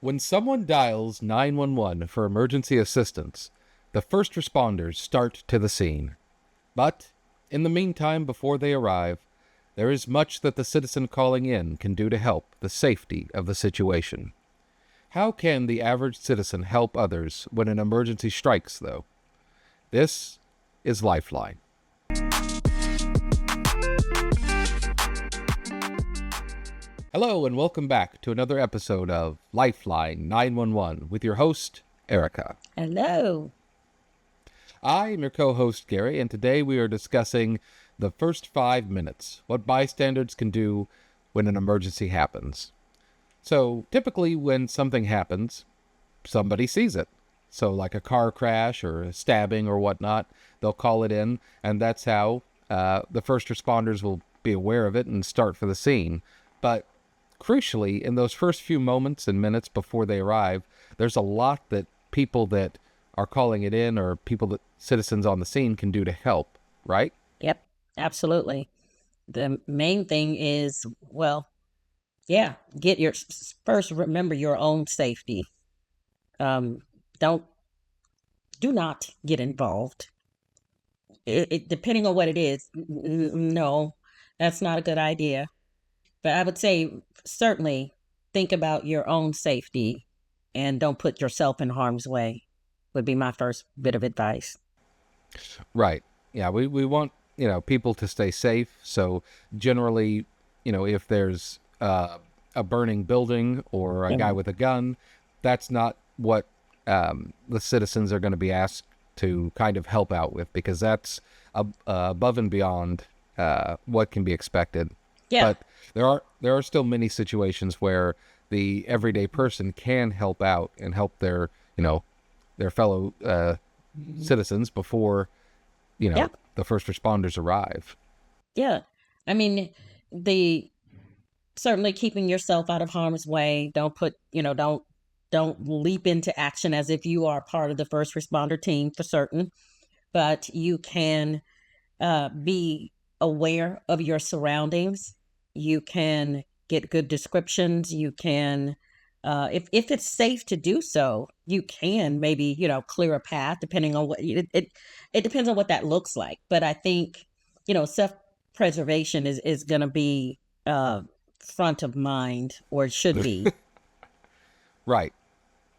When someone dials 911 for emergency assistance, the first responders start to the scene. But, in the meantime, before they arrive, there is much that the citizen calling in can do to help the safety of the situation. How can the average citizen help others when an emergency strikes, though? This is LifeLine. Hello and welcome back to another episode of LifeLine 911 with your host, Erica. Hello. I am your co-host, Gary, and today we are discussing the first 5 minutes, what bystanders can do when an emergency happens. So, typically when something happens, somebody sees it. So, like a car crash or a stabbing or whatnot, they'll call it in, and that's how the first responders will be aware of it and start for the scene. But crucially, in those first few moments and minutes before they arrive, there's a lot that people that are calling it in or people that citizens on the scene can do to help, right? Yep, absolutely. The main thing is, get your first. Remember your own safety. Do not get involved. Depending on what it is, no, that's not a good idea. But I would say certainly think about your own safety and don't put yourself in harm's way. Would be my first bit of advice. Right. Yeah, we want, people to stay safe. So generally, if there's a burning building or a guy with a gun, that's not what the citizens are going to be asked to kind of help out with, because that's above and beyond what can be expected. Yeah. But there are still many situations where the everyday person can help out and help their fellow citizens before the first responders arrive. Yeah. I mean, certainly keeping yourself out of harm's way. Don't don't leap into action as if you are part of the first responder team for certain, but you can be aware of your surroundings. You can get good descriptions. You can, if it's safe to do so, you can maybe, clear a path depending on what it depends on what that looks like. But I think, self-preservation is going to be front of mind, or it should be. Right.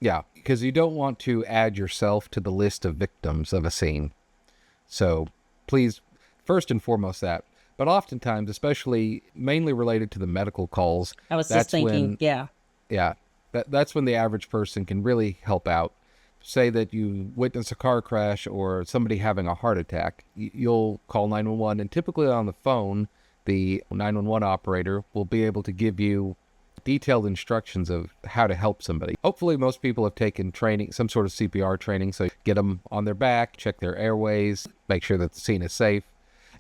Yeah, because you don't want to add yourself to the list of victims of a scene. So please, first and foremost that. But oftentimes, especially mainly related to the medical calls, I was just thinking, that's when the average person can really help out. Say that you witness a car crash or somebody having a heart attack, you'll call 911, and typically on the phone, the 911 operator will be able to give you detailed instructions of how to help somebody. Hopefully most people have taken training, some sort of CPR training, so get them on their back, check their airways, make sure that the scene is safe.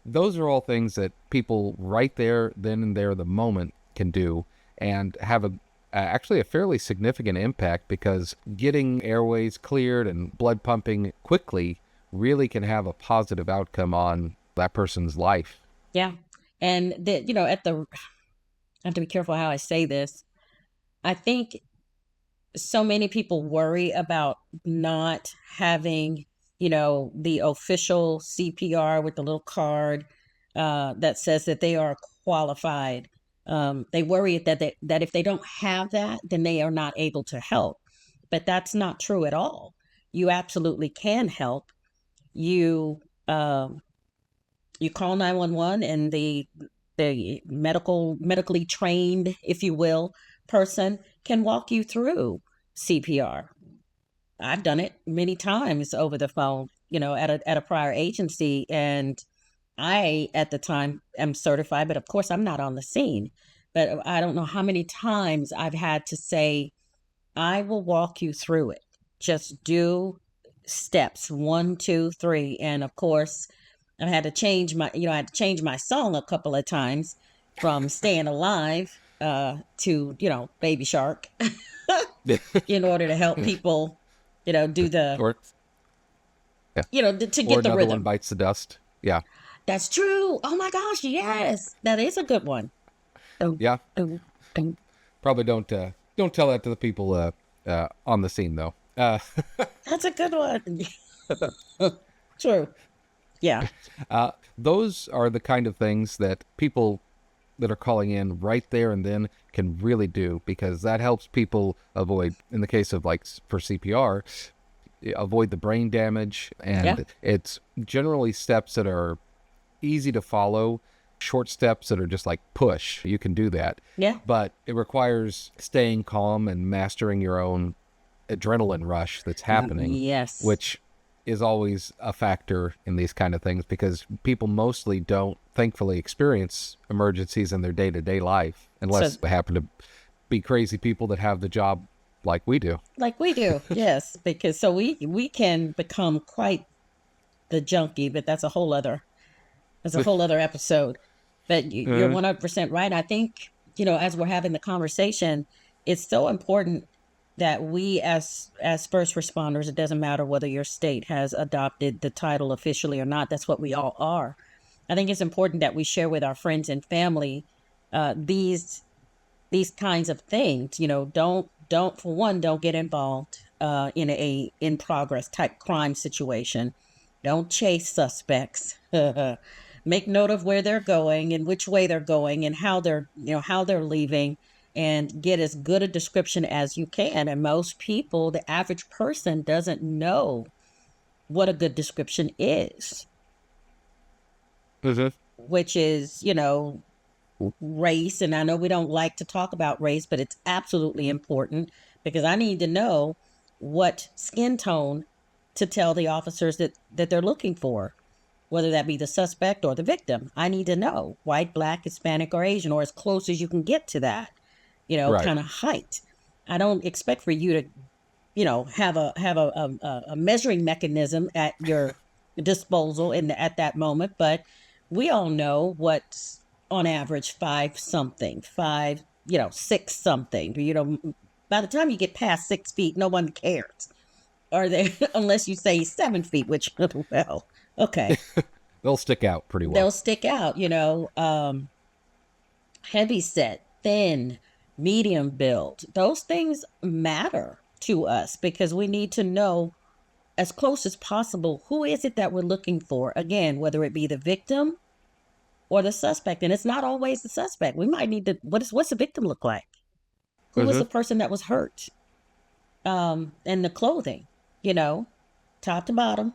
Those are all things that people right there, then and there, the moment can do and have actually a fairly significant impact, because getting airways cleared and blood pumping quickly really can have a positive outcome on that person's life. Yeah. And I have to be careful how I say this. I think so many people worry about not having, the official CPR with the little card that says that they are qualified. They worry that if they don't have that, then they are not able to help. But that's not true at all. You absolutely can help. You you call 911, and the medically trained, if you will, person can walk you through CPR. I've done it many times over the phone, at a prior agency, and I at the time am certified, but of course I'm not on the scene. But I don't know how many times I've had to say, I will walk you through it. Just do steps 1, 2, 3, and of course I had to change my song a couple of times from Staying Alive to, Baby Shark in order to help people, do the, Or, to or get the another rhythm. one bites the dust. Yeah. That's true. Oh my gosh. Yes. That is a good one. Yeah. Probably don't tell that to the people on the scene, though. That's a good one. True. Yeah. Those are the kind of things that people that are calling in right there and then can really do, because that helps people avoid, in the case of like for CPR, avoid the brain damage. Yeah. And it's generally steps that are easy to follow, short steps that are just like push. You can do that. Yeah. But it requires staying calm and mastering your own adrenaline rush that's happening, Yes. which is always a factor in these kind of things, because people mostly don't thankfully experience emergencies in their day-to-day life So unless they happen to be crazy people that have the job like we do. like we do. Yes, because so we can become quite the junkie, but that's a whole other episode. But you're Uh, 100% right. I think, as we're having the conversation, it's so important that we as first responders, it doesn't matter whether your state has adopted the title officially or not, that's what we all are. I think it's important that we share with our friends and family these kinds of things. Don't for one, don't get involved in a in progress type crime situation. Don't chase suspects. Make note of where they're going and which way they're going and how they're leaving, and get as good a description as you can. And most people, the average person, doesn't know what a good description is, mhm. which is, race. And I know we don't like to talk about race, but it's absolutely important, because I need to know what skin tone to tell the officers that they're looking for, whether that be the suspect or the victim. I need to know white, black, Hispanic, or Asian, or as close as you can get to that, Right. kind of height. I don't expect for you to, have a measuring mechanism at your disposal at that moment, but we all know what's on average five something, five, six something. By the time you get past 6 feet, no one cares. Or they, unless you say 7 feet, which well, okay, They'll stick out pretty well. they'll stick out. Heavy set, thin, medium build. Those things matter to us because we need to know as close as possible who is it that we're looking for. Again, whether it be the victim or the suspect, and it's not always the suspect. We might need to. What's the victim look like? Who was Mhm. the person that was hurt? And the clothing, you know, top to bottom,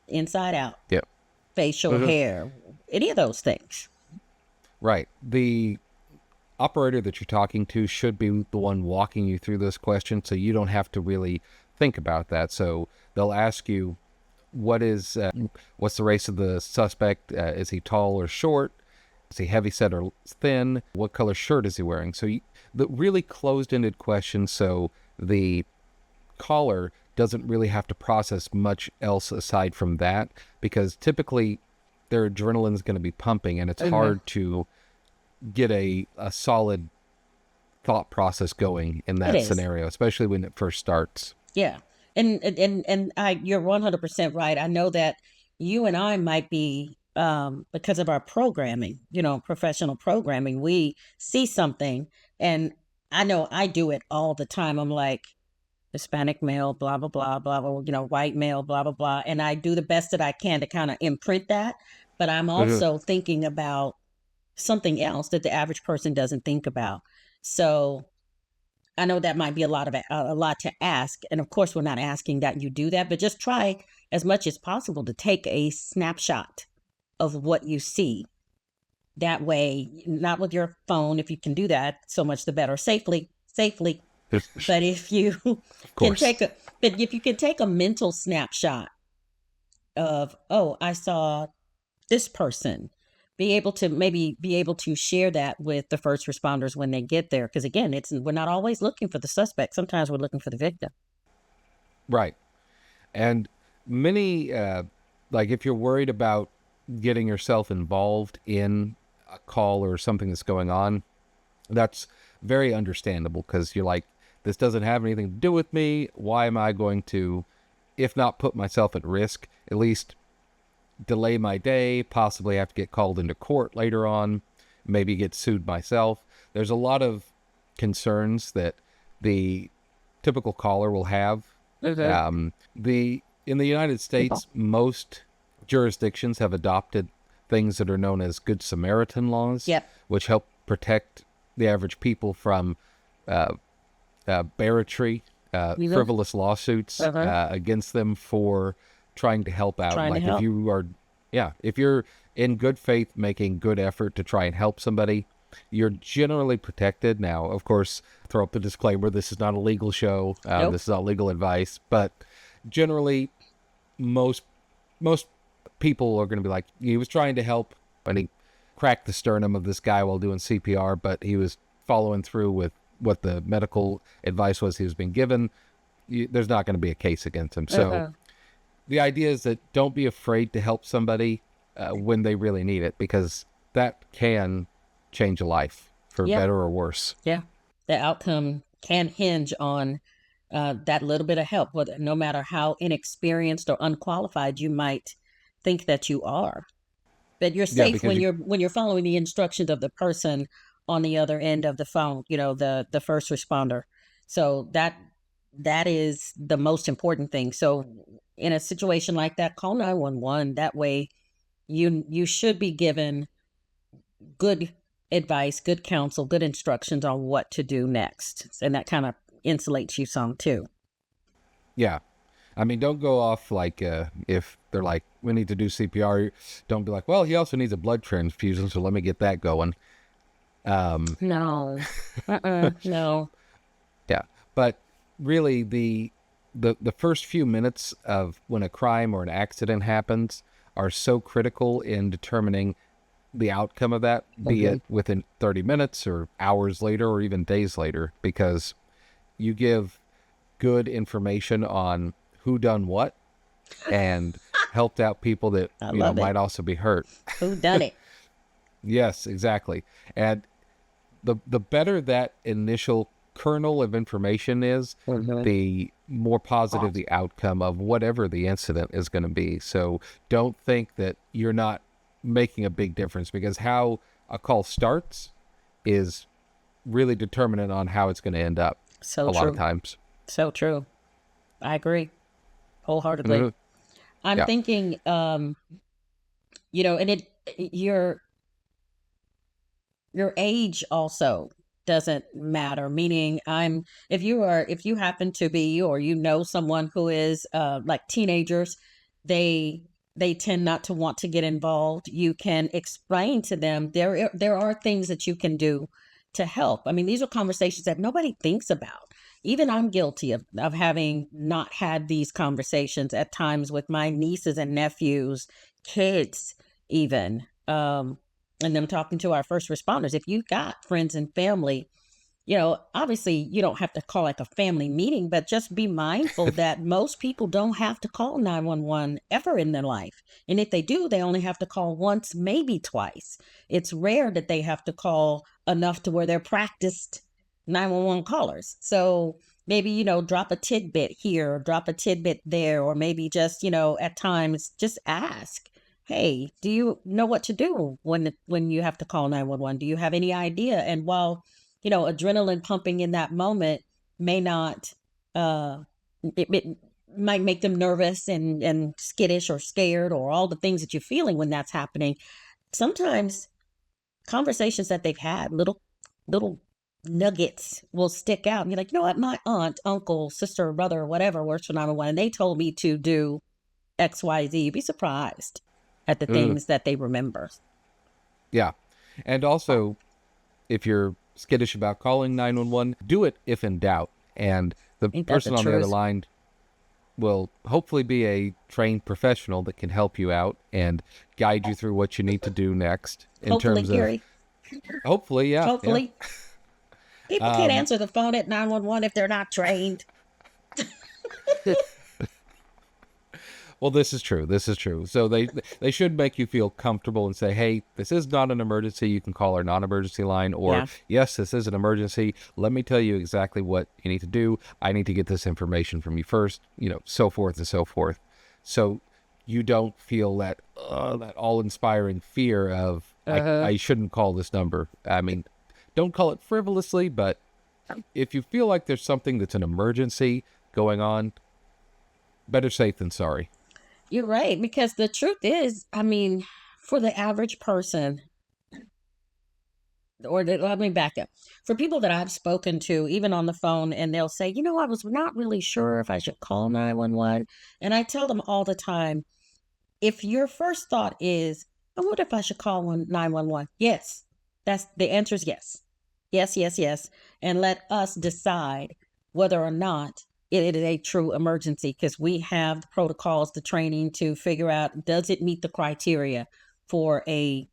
inside out, Yep. facial Mhm. hair, any of those things. Right. The operator that you're talking to should be the one walking you through this question, so you don't have to really think about that. So they'll ask you, what is what's the race of the suspect? Is he tall or short? Is he heavy set or thin? What color shirt is he wearing? So the really closed-ended questions, so the caller doesn't really have to process much else aside from that, because typically their adrenaline is going to be pumping, and it's Mm-hmm. hard to get a solid thought process going in It that is. scenario, especially when it first starts. Yeah. You're 100% right. I know that you and I might be, because of our programming, professional programming, we see something, and I know I do it all the time. I'm like, Hispanic male, blah, blah, blah, blah, blah, white male, blah, blah, blah. And I do the best that I can to kind of imprint that. But I'm Mhm. also thinking about something else that the average person doesn't think about. So I know that might be a lot to ask, and of course, we're not asking that you do that, but just try as much as possible to take a snapshot of what you see. That way, not with your phone, if you can do that, so much the better, safely. But if you Of can course. take a, but if you can take a mental snapshot of, oh, I saw this person, be able to share that with the first responders when they get there, because again, it's we're not always looking for the suspect, sometimes we're looking for the victim. Right. And many, like if you're worried about getting yourself involved in a call or something that's going on, that's very understandable, because you're like, this doesn't have anything to do with me. Why am I going to, if not put myself at risk, at least delay my day, possibly have to get called into court later on, maybe get sued myself? There's a lot of concerns that the typical caller will have. Mhm. The in the United States, most jurisdictions have adopted things that are known as Good Samaritan laws, Yep. which help protect the average people from uh, barratry, You know. frivolous lawsuits Uh-huh. against them for trying to help out. Trying to Like if help. you are, yeah, if you're in good faith making good effort to try and help somebody, you're generally protected. Now, of course, throw up the disclaimer: this is not a legal show. Nope. This is not legal advice, but generally, most most people are going to be like, he was trying to help, and he cracked the sternum of this guy while doing CPR, but he was following through with what the medical advice was he was being given. There's not going to be a case against him. So Uh-huh. the idea is that don't be afraid to help somebody when they really need it, because that can change a life for Yeah. better or worse. Yeah. The outcome can hinge on that little bit of help, whether no matter how inexperienced or unqualified you might think that you are. But you're Yeah, safe because when you, you're following the instructions of the person on the other end of the phone, the first responder. So that is the most important thing. So in a situation like that, call 911. That way you should be given good advice, good counsel, good instructions on what to do next. And that kind of insulates you some too. yeah. I mean, don't go off like if they're like, we need to do CPR. Don't be like, well, he also needs a blood transfusion, so let me get that going. No. No. Yeah, but really, the first few minutes of when a crime or an accident happens are so critical in determining the outcome of that, be Mhm. it within 30 minutes or hours later or even days later, because you give good information on who done what and helped out people that, I love it. might also be hurt. Who done it? Yes, exactly. And the better that initial kernel of information is, Mhm. the more positive the outcome of whatever the incident is going to be. So don't think that you're not making a big difference, because how a call starts is really determinant on how it's going to end up So a lot of true. times. So true. I agree wholeheartedly. Mhm. I'm Yeah. thinking, and your age also doesn't matter. Meaning, if you happen to be, or someone who is like teenagers, they they tend not to want to get involved. You can explain to them there are things that you can do to help. I mean, these are conversations that nobody thinks about. Even I'm guilty of having not had these conversations at times with my nieces and nephews, kids, even. And them talking to our first responders. If you've got friends and family, obviously you don't have to call like a family meeting, but just be mindful that most people don't have to call 911 ever in their life. And if they do, they only have to call once, maybe twice. It's rare that they have to call enough to where they're practiced 911 callers. So maybe, drop a tidbit here, drop a tidbit there, or maybe just, at times just ask, hey, do you know what to do when you have to call 911? Do you have any idea? And while adrenaline pumping in that moment may not, uh, it might make them nervous and skittish or scared or all the things that you're feeling when that's happening. Sometimes conversations that they've had, little nuggets will stick out. And you're like, what? My aunt, uncle, sister, brother, whatever works for 911, and they told me to do XYZ. You'd be surprised at the Ugh. things that they remember. Yeah. And also, if you're skittish about calling 911, do it if in doubt. And the Ain't that the person on the other truth? line will hopefully be a trained professional that can help you out and guide you through what you need to do next in Hopefully, terms of, Gary. hopefully, yeah, yeah. Hopefully. People can't Um, answer the phone at 911 if they're not trained. well, this is true. This is true. So they should make you feel comfortable and say, "Hey, this is not an emergency. You can call our non-emergency line," or Yeah. "Yes, this is an emergency. Let me tell you exactly what you need to do. I need to get this information from you first." So forth and so forth. So you don't feel that all-inspiring fear of, I Uh-huh. I shouldn't call this number. I mean, don't call it frivolously, but if you feel like there's something that's an emergency going on, better safe than sorry. You're right, because the truth is, I mean, for the average person, let me back up. For people that I've spoken to, even on the phone, and they'll say, I was not really sure if I should call 911. And I tell them all the time, if your first thought is, I wonder if I should call 911. Yes, that's the answer is yes. Yes, yes, yes. And let us decide whether or not it is a true emergency, because we have the protocols, the training to figure out, does it meet the criteria for a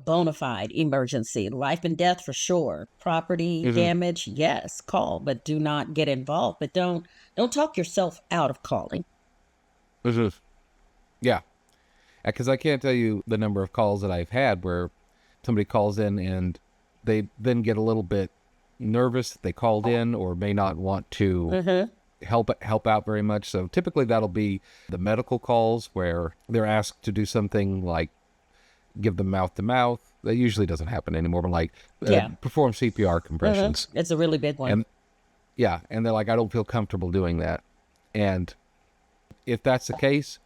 bona fide emergency, life and death for sure, property Mm-hmm. damage, yes, call, but do not get involved. But don't talk yourself out of calling. Mm-hmm. Yeah, because I can't tell you the number of calls that I've had where somebody calls in and they then get a little bit nervous that they called in or may not want to Mm-hmm. help out very much. So typically that'll be the medical calls where they're asked to do something like give them mouth to mouth. That usually doesn't happen anymore, but like Yeah. perform CPR Mm-hmm. compressions. It's a really big one. And yeah, and they're like, I don't feel comfortable doing that. And if that's the case,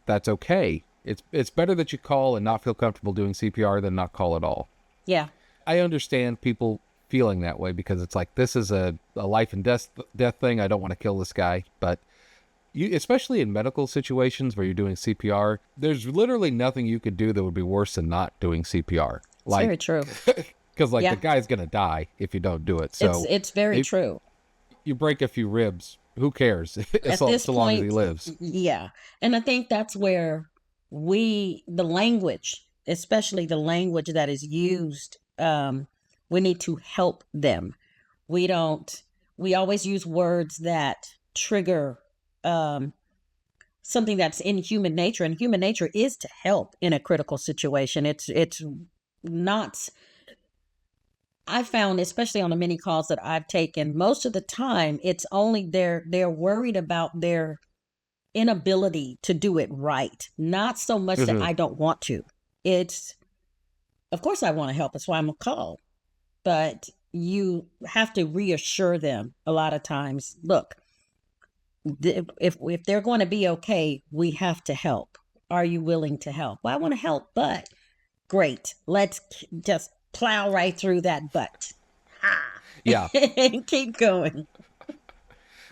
that's okay. It's better that you call and not feel comfortable doing CPR than not call at all. Yeah. I understand people feeling that way because it's like, this is a life and death thing. I don't want to kill this guy. But you, especially in medical situations where you're doing CPR, there's literally nothing you could do that would be worse than not doing CPR. It's very true. Because like Yeah. the guy's going to die if you don't do it. It's So it's very if true. you break a few ribs, who cares? At so, this so long as he point, lives. yeah. And I think that's where the language, especially the language that is used, we need to help them. We don't, we always use words that trigger um, something that's in human nature, and human nature is to help in a critical situation. It's not, I found, especially on the many calls that I've taken, most of the time it's only they're worried about their inability to do it right. Not so much that Mm-hmm. I don't want to. It's, of course I want to help. That's why I'm a call. But you have to reassure them a lot of times. Look, if they're going to be okay, we have to help. Are you willing to help? Well, I want to help, but great. Let's just plow right through that butt. Ha! Yeah. And keep going.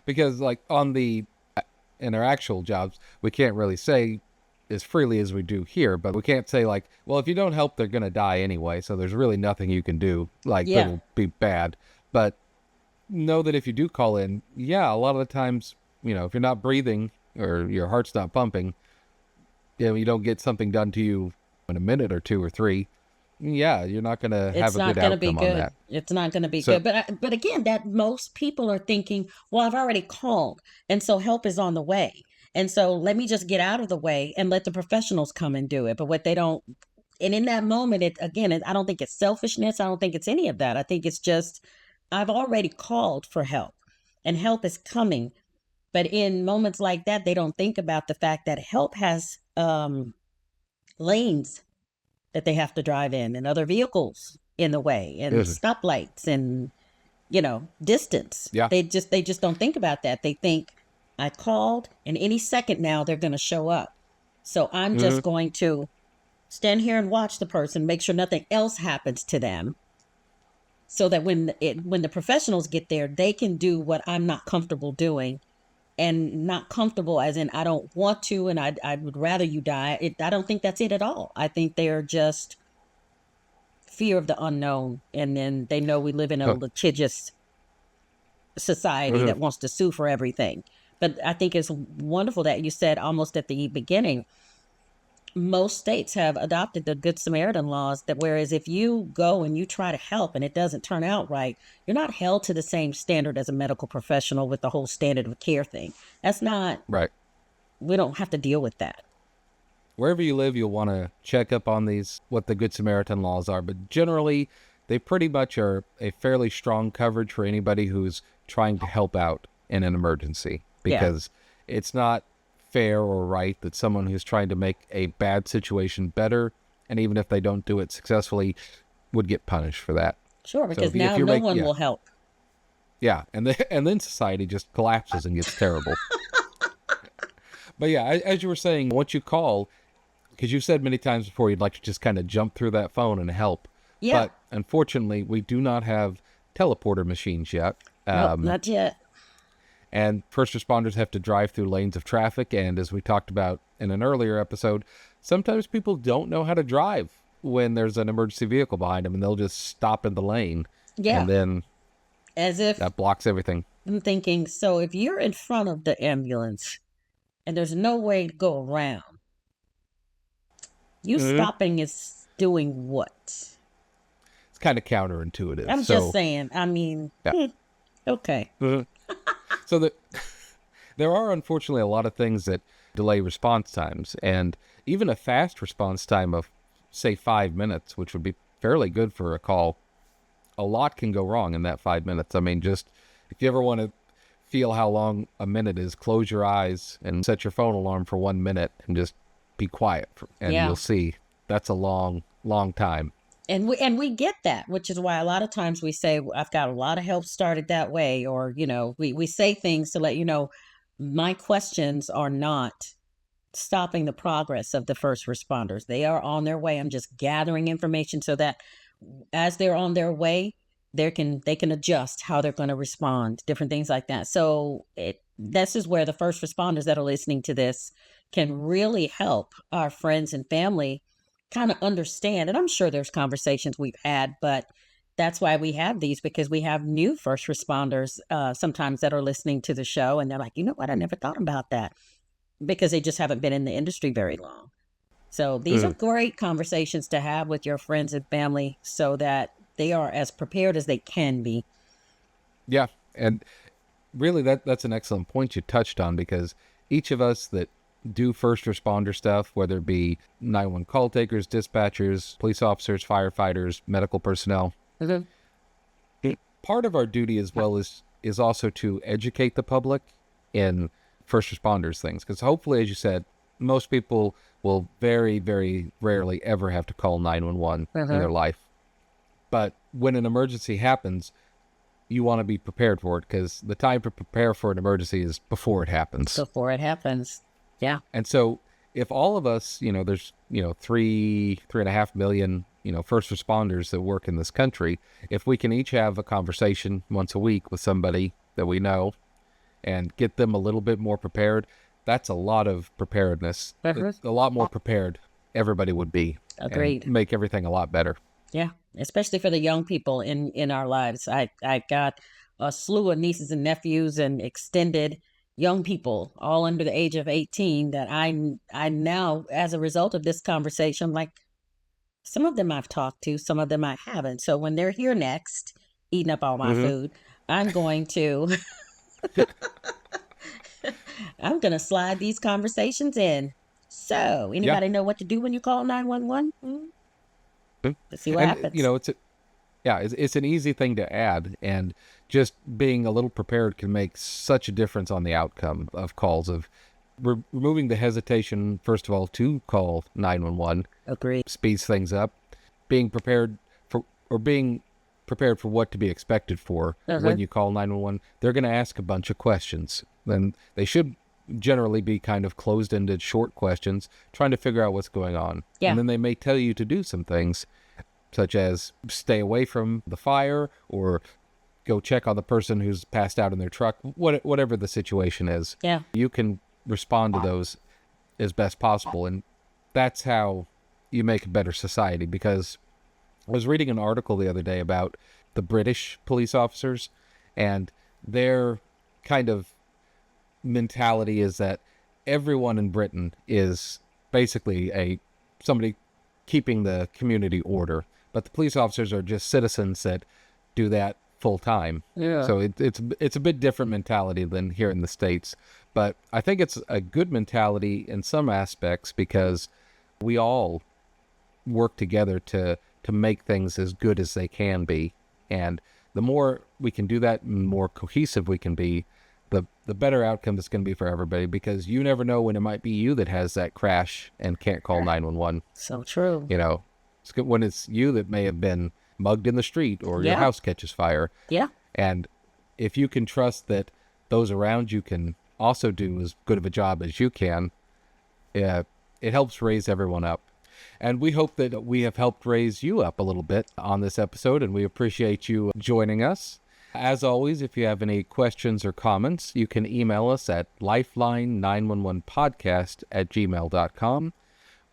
Because like in our actual jobs, we can't really say as freely as we do here, but we can't say like, well, if you don't help, they're going to die anyway. So there's really nothing you can do. Like Yeah. that'll be bad. But know that if you do call in, yeah, a lot of the times, if you're not breathing or your heart's not pumping, you don't get something done to you in a minute or two or three. Yeah, you're not going to have It's a not good going to be outcome on good. that. It's not going to be So, good. But again, that most people are thinking, well, I've already called, and so help is on the way. And so let me just get out of the way and let the professionals come and do it. But what they don't, and in that moment, I don't think it's selfishness. I don't think it's any of that. I think it's just, I've already called for help, and help is coming. But in moments like that, they don't think about the fact that help has lanes that they have to drive in, and other vehicles in the way, and mhm. stoplights, and distance. Yeah. They just don't think about that. They think, I called, and any second now they're going to show up, so I'm Hmm. just going to stand here and watch the person, make sure nothing else happens to them, so that when the professionals get there, they can do what I'm not comfortable doing. And not comfortable as in I don't want to, and I would rather you die. I don't think that's it at all. I think they're just fear of the unknown, and then they know we live in a Huh. litigious society Mhm. that wants to sue for everything. But I think it's wonderful that you said almost at the beginning, most states have adopted the Good Samaritan laws, that whereas if you go and you try to help and it doesn't turn out right, you're not held to the same standard as a medical professional with the whole standard of care thing. That's not, Right. we don't have to deal with that. Wherever you live, you'll want to check up on what the Good Samaritan laws are. But generally, they pretty much are a fairly strong coverage for anybody who's trying to help out in an emergency, Yeah. because it's not fair or right that someone who's trying to make a bad situation better, and even if they don't do it successfully, would get punished for that. Sure, So because if now you're no one yeah, will help. Yeah, and then society just collapses and gets terrible. But yeah, as you were saying, once you call, because you said many times before you'd like to just kind of jump through that phone and help, Yeah. but unfortunately, we do not have teleporter machines yet. Nope, not yet. And first responders have to drive through lanes of traffic. And as we talked about in an earlier episode, sometimes people don't know how to drive when there's an emergency vehicle behind them, and they'll just stop in the lane, Yeah. and then As if that blocks everything. I'm thinking, so if you're in front of the ambulance and there's no way to go around, you Mhm. stopping is doing what? It's kind of counterintuitive. I'm just So, saying. I mean, yeah. okay. Mhm. So that there are unfortunately a lot of things that delay response times, and even a fast response time of, say, 5 minutes, which would be fairly good for a call. A lot can go wrong in that 5 minutes. I mean, just if you ever want to feel how long a minute is, close your eyes and set your phone alarm for 1 minute and just be quiet, and Yeah. you'll see that's a long, long time. And we get that, which is why a lot of times we say I've got a lot of help started that way, or we say things to let you know my questions are not stopping the progress of the first responders. They are on their way. I'm just gathering information so that as they're on their way, they can adjust how they're going to respond, different things like that. So this is where the first responders that are listening to this can really help our friends and family kind of understand. And I'm sure there's conversations we've had, but that's why we have these, because we have new first responders sometimes that are listening to the show, and they're like, you know what, I never thought about that, because they just haven't been in the industry very long. So these are Mm. great conversations to have with your friends and family so that they are as prepared as they can be. Yeah, and really that's an excellent point you touched on, because each of us that do first responder stuff, whether it be 911 call takers, dispatchers, police officers, firefighters, medical personnel, Mhm. part of our duty as well is also to educate the public in first responders things, because hopefully, as you said, most people will very, very rarely ever have to call 911 in Mhm. their life. But when an emergency happens, you want to be prepared for it, because the time to prepare for an emergency is before it happens. Before it happens. Yeah. And so if all of us, there's, 3.5 million, first responders that work in this country, if we can each have a conversation once a week with somebody that we know and get them a little bit more prepared, that's a lot of preparedness. Mhm. A lot more prepared everybody would be, and Agreed. make everything a lot better. Yeah. Especially for the young people in our lives. I got a slew of nieces and nephews and extended young people all under the age of 18 that I now, as a result of this conversation, like, some of them I've talked to, some of them I haven't. So when they're here next, eating up all my Hmm. food, I'm going to I'm going to slide these conversations in. So, Yeah. anybody know what to do when you call 911? Let's see what And, happens. yeah, it's an easy thing to add, and just being a little prepared can make such a difference on the outcome of calls, of removing the hesitation, first of all, to call 911, Agree. speeds things up. Being prepared for, or being prepared for what to be expected for Uh-huh. when you call 911. They're going to ask a bunch of questions. Then they should generally be kind of closed-ended, short questions, trying to figure out what's going on. And Yeah. then they may tell you to do some things, such as stay away from the fire, or go check on the person who's passed out in their truck, whatever the situation is. Yeah. You can respond to those as best possible. And that's how you make a better society. Because I was reading an article the other day about the British police officers, and their kind of mentality is that everyone in Britain is basically somebody keeping the community order, but the police officers are just citizens that do that full time. Yeah. So it's a bit different mentality than here in the States, but I think it's a good mentality in some aspects, because we all work together to make things as good as they can be. And the more we can do that, and more cohesive we can be, the better outcome it's going to be for everybody, because you never know when it might be you that has that crash and can't call 911. So true. It's good when it's you that may have been mugged in the street, or your Yeah. house catches fire. Yeah. And if you can trust that those around you can also do as good of a job as you can, it helps raise everyone up. And we hope that we have helped raise you up a little bit on this episode, and we appreciate you joining us. As always, if you have any questions or comments, you can email us at lifeline911podcast@gmail.com.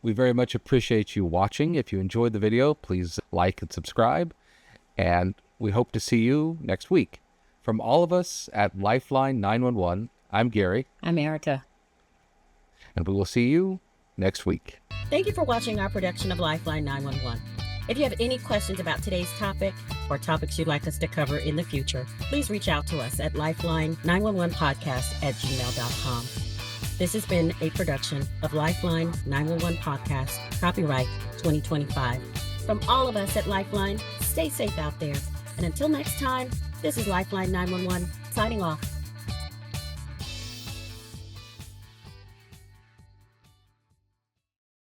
We very much appreciate you watching. If you enjoyed the video, please like and subscribe, and we hope to see you next week. From all of us at Lifeline 911, I'm Gary. I'm Erica. And we will see you next week. Thank you for watching our production of Lifeline 911. If you have any questions about today's topic or topics you'd like us to cover in the future, please reach out to us at lifeline911podcast@gmail.com. This has been a production of Lifeline 911 Podcast, copyright 2025. From all of us at Lifeline, stay safe out there. And until next time, this is Lifeline 911 signing off.